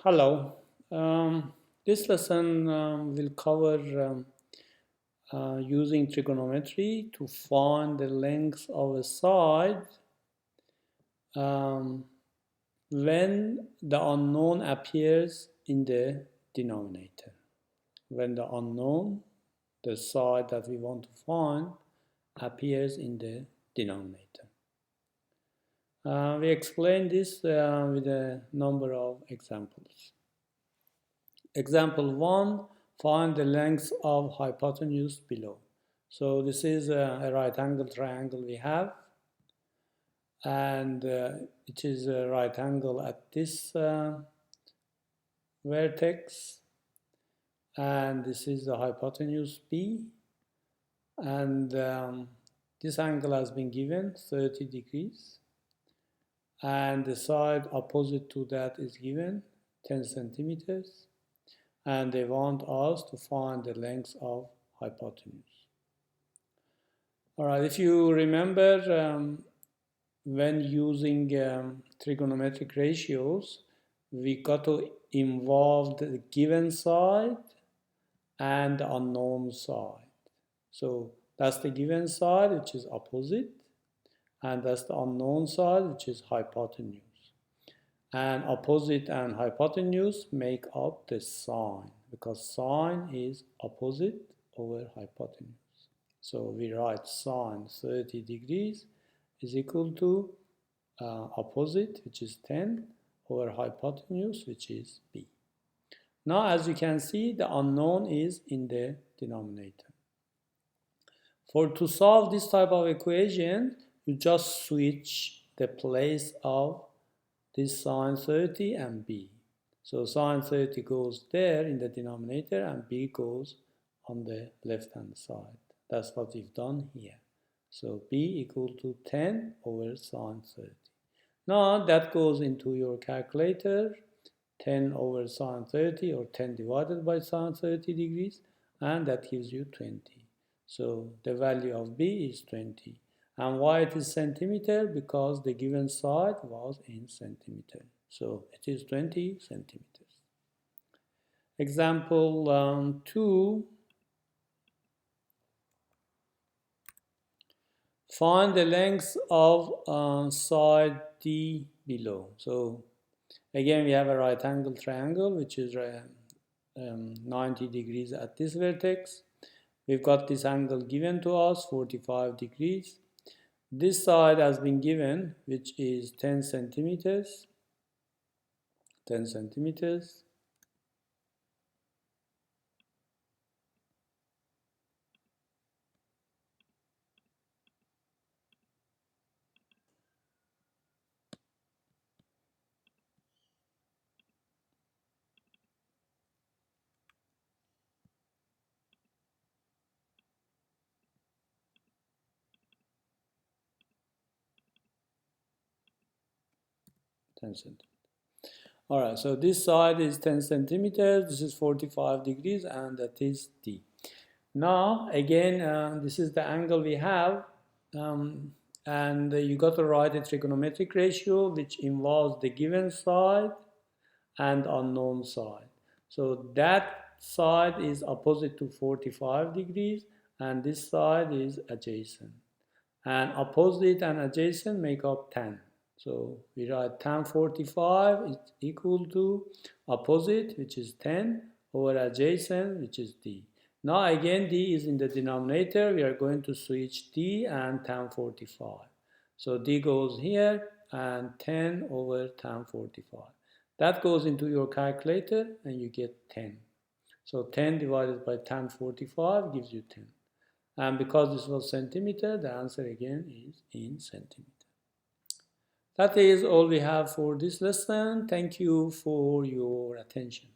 Hello. This lesson will cover using trigonometry to find the length of a side um, when the unknown appears in the denominator. When the unknown, the side that we want to find, appears in the denominator. We explain this with a number of examples. Example 1, find the length of hypotenuse below. So this is a right angle triangle we have, and it is a right angle at this vertex, and this is the hypotenuse B, and this angle has been given 30 degrees, and the side opposite to that is given 10 centimeters, and they want us to find the length of hypotenuse. All right, if you remember, when using trigonometric ratios, we got to involve the given side and the unknown side. So that's the given side, which is opposite, and that's the unknown side, which is hypotenuse. And opposite and hypotenuse make up the sine, because sine is opposite over hypotenuse. So we write sine 30 degrees is equal to opposite, which is 10, over hypotenuse, which is b. Now, as you can see, the unknown is in the denominator. To solve this type of equation, you just switch the place of this sine 30 and b. So sine 30 goes there in the denominator and b goes on the left hand side. That's what we've done here. So b equal to 10 over sine 30. Now that goes into your calculator, 10 over sine 30 or 10 divided by sine 30 degrees, and that gives you 20. So the value of b is 20. And why it is centimeter? Because the given side was in centimeter. So it is 20 centimeters. Example 2. Find the length of side D below. So again, we have a right angle triangle, which is 90 degrees at this vertex. We've got this angle given to us, 45 degrees. This side has been given, which is 10 centimeters. 10 centimeters. All right, so this side is 10 centimeters, this is 45 degrees, and that is D. Now, again, this is the angle we have, and you got to write a trigonometric ratio which involves the given side and unknown side. So that side is opposite to 45 degrees, and this side is adjacent. And opposite and adjacent make up 10. So we write tan 45 is equal to opposite, which is 10, over adjacent, which is D. Now again, D is in the denominator. We are going to switch D and tan 45. So D goes here and 10 over tan 45. That goes into your calculator and you get 10. So 10 divided by tan 45 gives you 10. And because this was centimeter, the answer again is in centimeter. That is all we have for this lesson. Thank you for your attention.